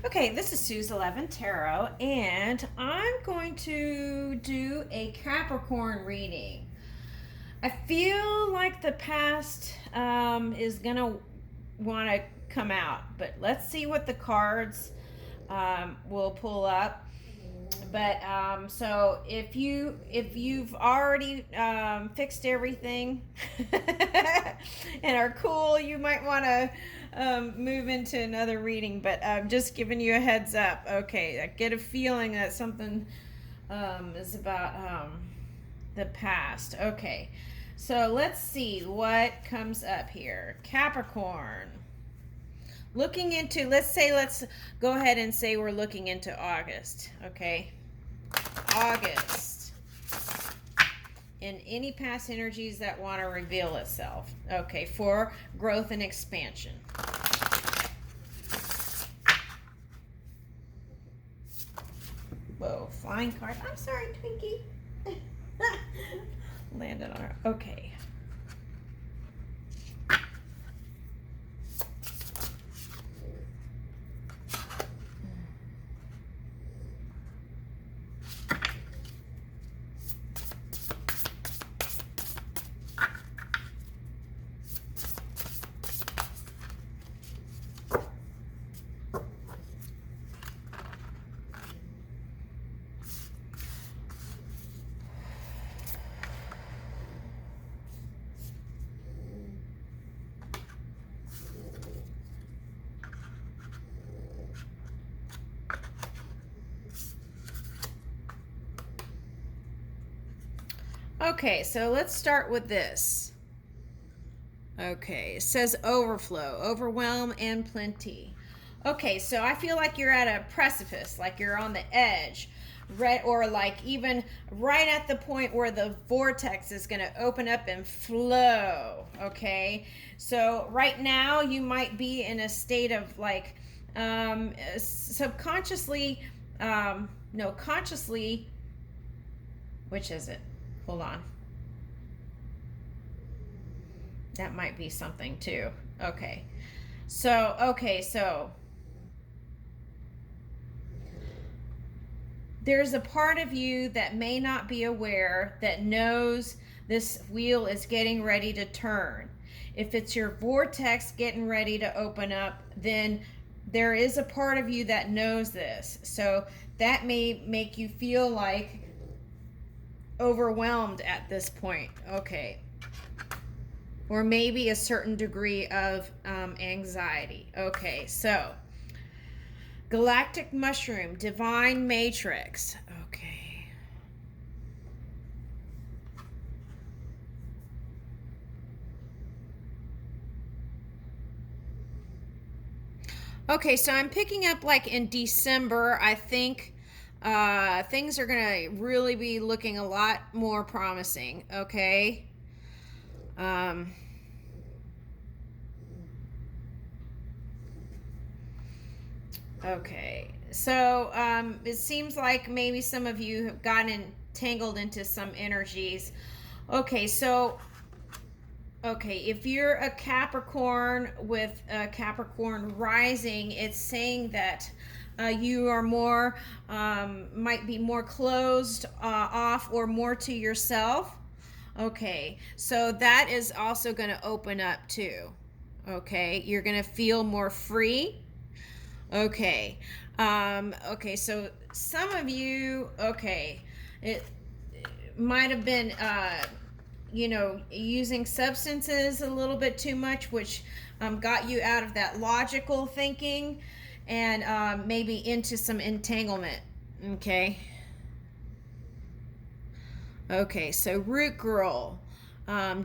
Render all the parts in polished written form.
Okay, this is Sue's 11 Tarot, and I'm going to do a Capricorn reading. I feel like the past is going to want to come out, but let's see what the cards will pull up. But so if you've already fixed everything and are cool, you might want to move into another reading. But I'm just giving you a heads up. Okay, I get a feeling that something is about the past. Okay, so let's see what comes up here. Capricorn. Looking into, let's go ahead and say we're looking into August, okay? August. And any past energies that want to reveal itself, okay, for growth and expansion. Whoa, flying card. I'm sorry, Twinkie. Landed on her. Okay. Okay, so let's start with this. Okay, it says overflow, overwhelm, and plenty. Okay, so I feel like you're at a precipice, like you're on the edge, right? Or like even right at the point where the vortex is going to open up and flow. Okay, so right now you might be in a state of like subconsciously, no, consciously, which is it? Hold on. That might be something too. Okay. So there's a part of you that may not be aware that knows this wheel is getting ready to turn. If it's your vortex getting ready to open up, then there is a part of you that knows this. So that may make you feel like overwhelmed at this point. Okay. Or maybe a certain degree of anxiety. Okay, so galactic mushroom, divine matrix. Okay. Okay, so I'm picking up like in December, I think things are going to really be looking a lot more promising. Okay. Okay, so it seems like maybe some of you have gotten entangled into some energies. Okay, so if you're a Capricorn with a Capricorn rising, it's saying that you are more, might be more closed off or more to yourself. Okay, so that is also going to open up too. Okay, you're going to feel more free. Okay. Okay, so some of you, okay, it might have been, using substances a little bit too much, which got you out of that logical thinking and maybe into some entanglement. Okay. Okay, so root girl,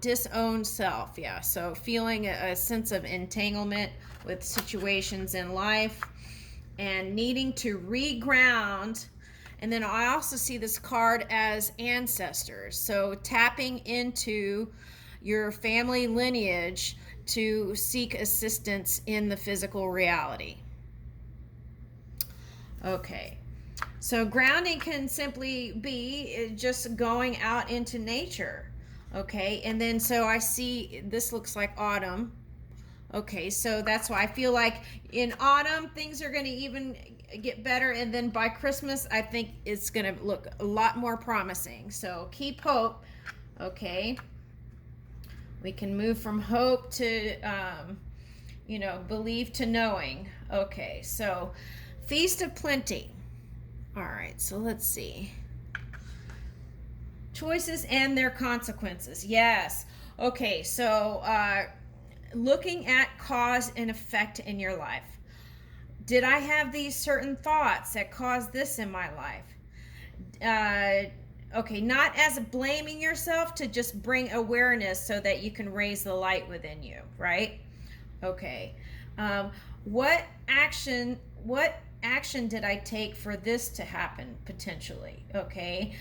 disowned self. Yeah, so feeling a sense of entanglement with situations in life and needing to reground. And then I also see this card as ancestors. So tapping into your family lineage to seek assistance in the physical reality. Okay. So grounding can simply be just going out into nature. Okay. And then so I see this looks like autumn. Okay, so that's why I feel like in autumn things are going to even get better, and then by Christmas I think it's going to look a lot more promising. So keep hope. Okay, we can move from hope to believe to knowing. Okay, so Feast of Plenty. All right, so let's see. Choices and their consequences. Yes. Okay, so looking at cause and effect in your life. Did I have these certain thoughts that caused this in my life? Okay, not as blaming yourself, to just bring awareness so that you can raise the light within you, right? Okay. What action did I take for this to happen potentially? Okay.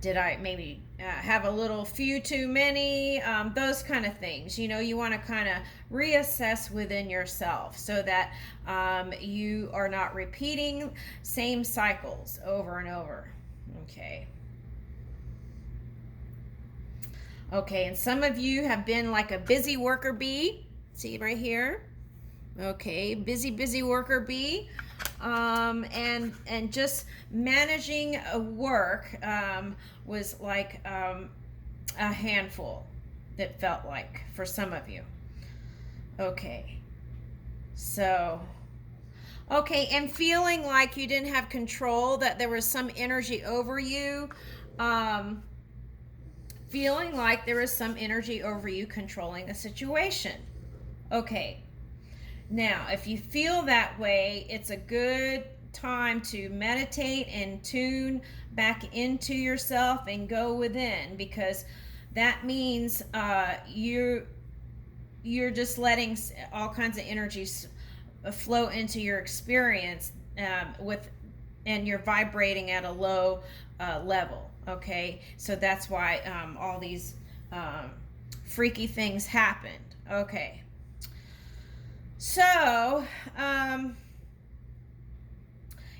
Did I maybe have a little few too many? Those kind of things. You want to kind of reassess within yourself so that you are not repeating same cycles over and over. Okay. Okay, and some of you have been like a busy worker bee. See right here? Okay, busy worker bee. And just managing a work was like a handful, that felt like, for some of you. Okay, so okay, and feeling like you didn't have control, that there was some energy over you, feeling like there was some energy over you controlling the situation. Okay, now if you feel that way, it's a good time to meditate and tune back into yourself and go within, because that means you're just letting all kinds of energies flow into your experience, and you're vibrating at a low level. Okay, so that's why all these freaky things happened. Okay, so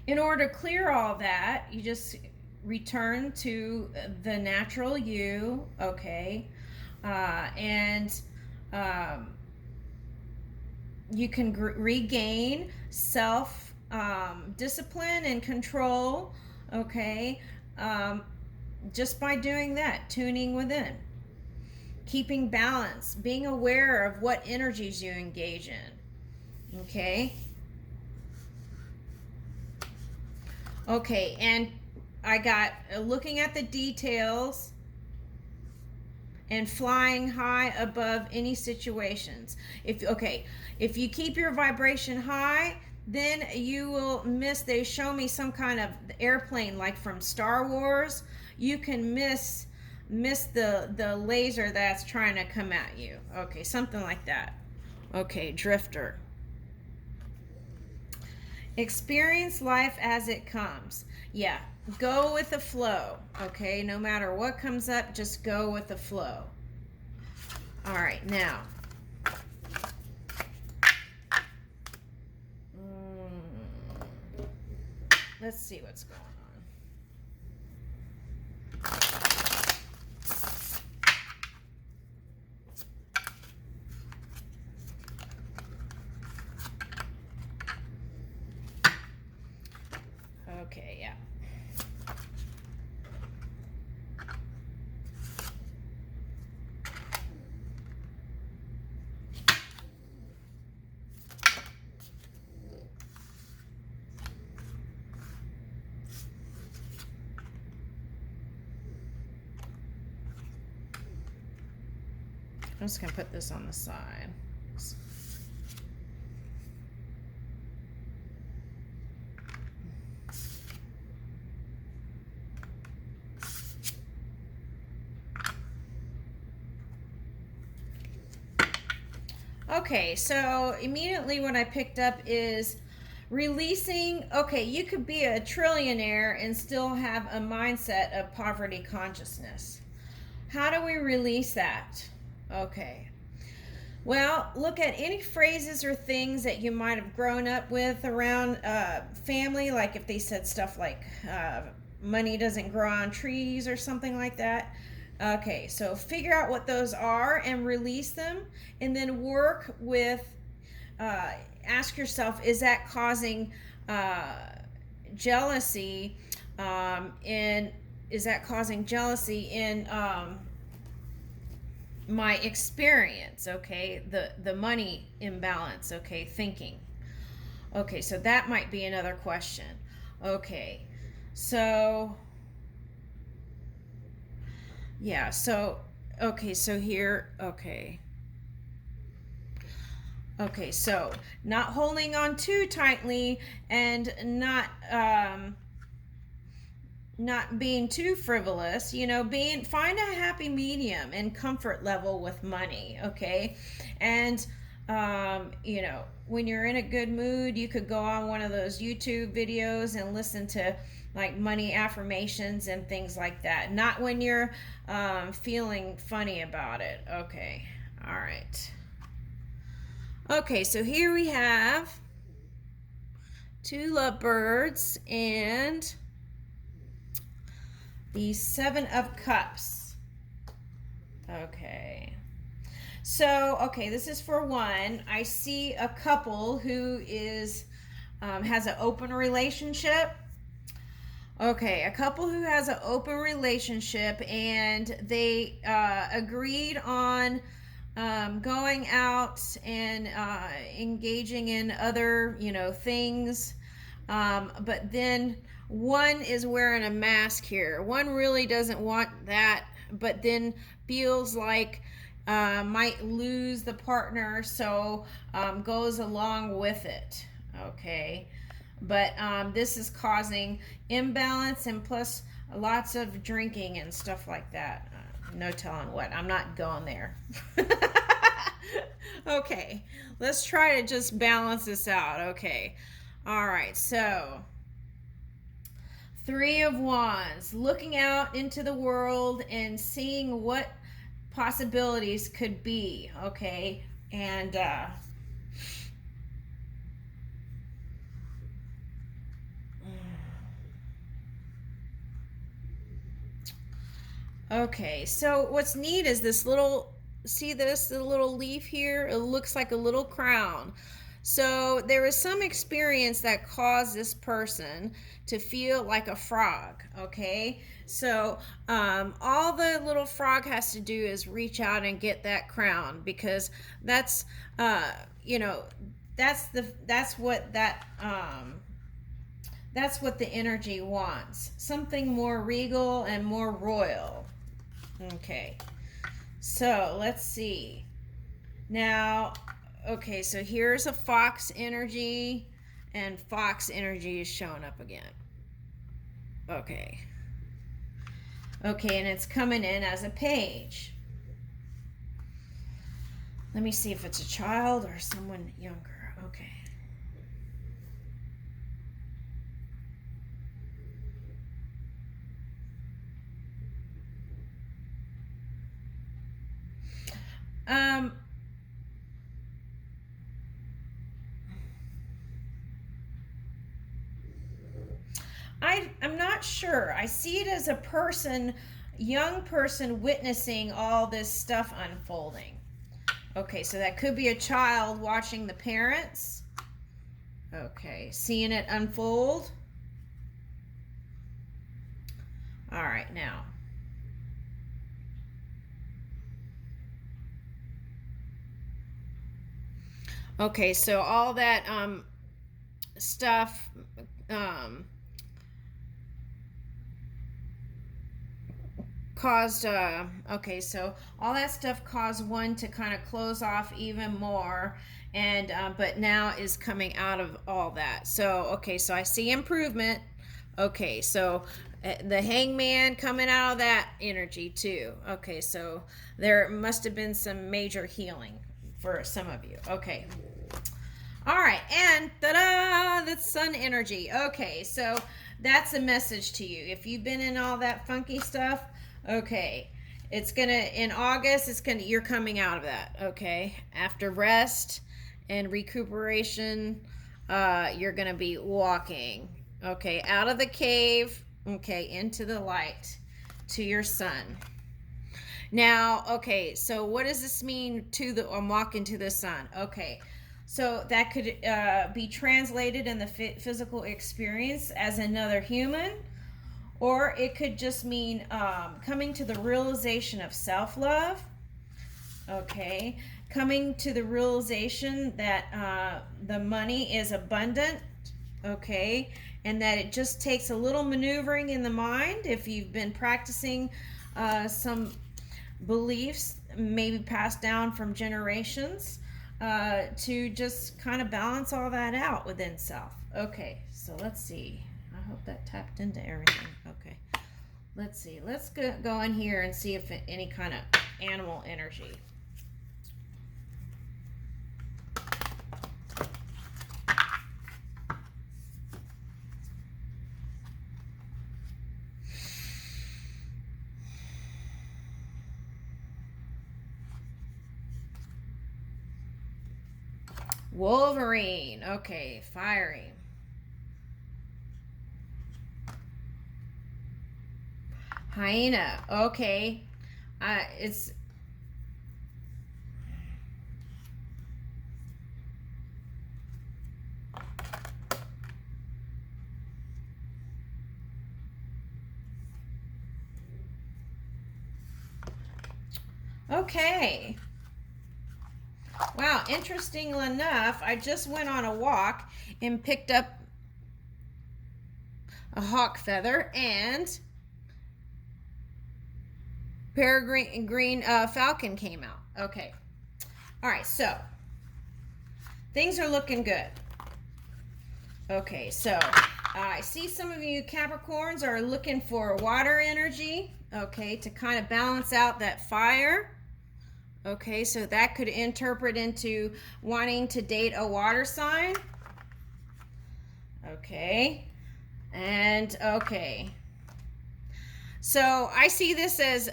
in order to clear all that, you just return to the natural you. Okay, and you can regain self discipline and control. Okay, just by doing that, tuning within, keeping balance, being aware of what energies you engage in. Okay. Okay, and I got looking at the details and flying high above any situations. If you keep your vibration high, then you will miss. They show me some kind of airplane like from Star Wars. You can miss the laser that's trying to come at you. Okay, something like that. Okay, drifter. Experience life as it comes. Yeah, go with the flow. Okay, no matter what comes up, just go with the flow. All right, now. Let's see what's going on. Okay, yeah. I'm just going to put this on the side. Okay, so immediately what I picked up is releasing. Okay, you could be a trillionaire and still have a mindset of poverty consciousness. How do we release that? Okay. Well, look at any phrases or things that you might have grown up with around family, like if they said stuff like money doesn't grow on trees or something like that. Okay, so figure out what those are and release them, and then work with, uh, ask yourself, is that causing uh, jealousy in, is that causing jealousy in my experience? Okay, the money imbalance. Okay, thinking. Okay, so that might be another question. Okay, so yeah, so okay, so here, okay. Okay, so not holding on too tightly, and not being too frivolous, being, find a happy medium and comfort level with money. Okay, and when you're in a good mood, you could go on one of those YouTube videos and listen to like money affirmations and things like that, not when you're feeling funny about it. Okay, all right. Okay, so here we have two lovebirds and the Seven of Cups. Okay. So, okay, this is for one. I see a couple who is has an open relationship. Okay, a couple who has an open relationship, and they agreed on going out and engaging in other, things. But then one is wearing a mask here. One really doesn't want that, but then feels like might lose the partner, so goes along with it. Okay. But this is causing imbalance, and plus lots of drinking and stuff like that. No telling what. I'm not going there. Okay, let's try to just balance this out. Okay. All right, so Three of Wands, looking out into the world and seeing what possibilities could be. Okay, and okay, so what's neat is this little, see this, the little leaf here? It looks like a little crown. So there is some experience that caused this person to feel like a frog, okay? So all the little frog has to do is reach out and get that crown, because that's, that's what that's what the energy wants. Something more regal and more royal. Okay, so let's see. Now, okay, so here's a fox energy, and fox energy is showing up again. Okay. Okay, and it's coming in as a page. Let me see if it's a child or someone younger. Okay. I'm not sure. I see it as a person, young person, witnessing all this stuff unfolding. Okay, so that could be a child watching the parents. Okay, seeing it unfold. All right, now. Okay, so all that stuff caused okay, so all that stuff caused one to kind of close off even more, and but now is coming out of all that. So okay, so I see improvement. Okay, so the hangman coming out of that energy too. Okay, so there must have been some major healing for some of you. Okay. All right, and ta-da, that's sun energy. Okay, so that's a message to you. If you've been in all that funky stuff, okay, it's gonna, in August, it's gonna, you're coming out of that. Okay, after rest and recuperation, you're gonna be walking. Okay, out of the cave. Okay, into the light, to your sun. Now, okay, so what does this mean to the, I'm walking to the sun? Okay, so that could be translated in the physical experience as another human, or it could just mean coming to the realization of self-love. Okay, coming to the realization that the money is abundant. Okay, and that it just takes a little maneuvering in the mind if you've been practicing some beliefs maybe passed down from generations to just kind of balance all that out within self. Okay, so let's see. I hope that tapped into everything. Okay, let's see. Let's go in here and see if any kind of animal energy. Wolverine. Okay, fiery. Hyena. Okay. It's okay. Wow, interesting enough, I just went on a walk and picked up a hawk feather and peregrine falcon came out. Okay. All right, so things are looking good. Okay, so I see some of you Capricorns are looking for water energy, okay, to kind of balance out that fire. Okay, so that could interpret into wanting to date a water sign. Okay, and okay. So I see this as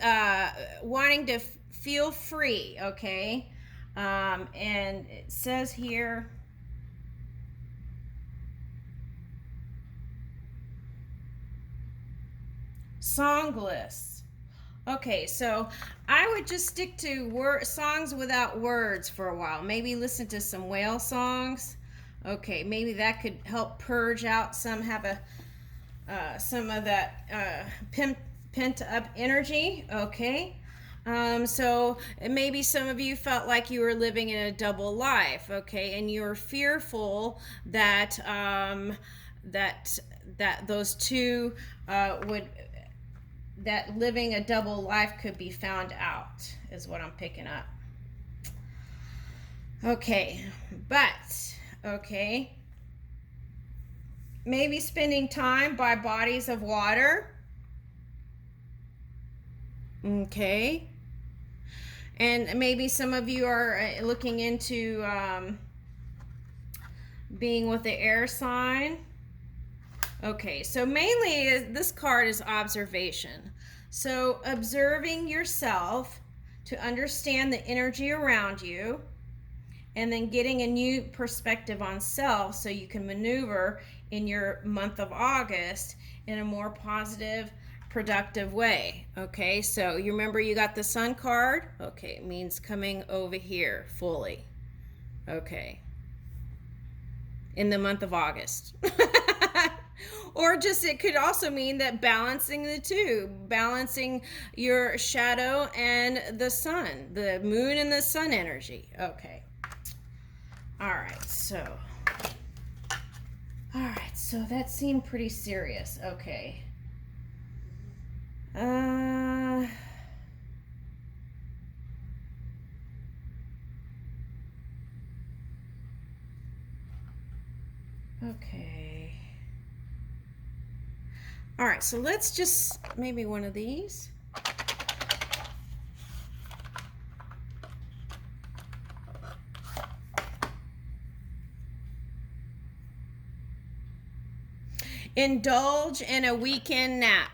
wanting to feel free, okay? And it says here, song lists. Okay, so I would just stick to songs without words for a while. Maybe listen to some whale songs. Okay, maybe that could help purge out some of that pent up energy. Okay, so maybe some of you felt like you were living in a double life. Okay, and you're fearful that that those two that living a double life could be found out, is what I'm picking up. Okay, but okay, maybe spending time by bodies of water. Okay, and maybe some of you are looking into being with the air sign. Okay, so mainly this card is observation. So observing yourself to understand the energy around you, and then getting a new perspective on self so you can maneuver in your month of August in a more positive, productive way. Okay, so you remember you got the sun card. Okay, it means coming over here fully. Okay, in the month of August. Or just, it could also mean that balancing the two, balancing your shadow and the sun, the moon and the sun energy. Okay. All right, so that seemed pretty serious. Okay. Okay. All right, so let's just, maybe one of these. Indulge in a weekend nap.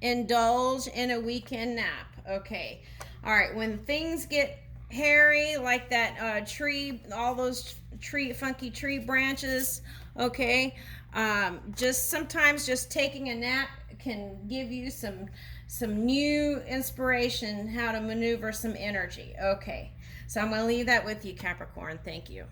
Indulge in a weekend nap. Okay. All right, when things get hairy like that tree, all those funky tree branches. Okay, just sometimes just taking a nap can give you some new inspiration how to maneuver some energy. Okay, so I'm going to leave that with you, Capricorn. Thank you.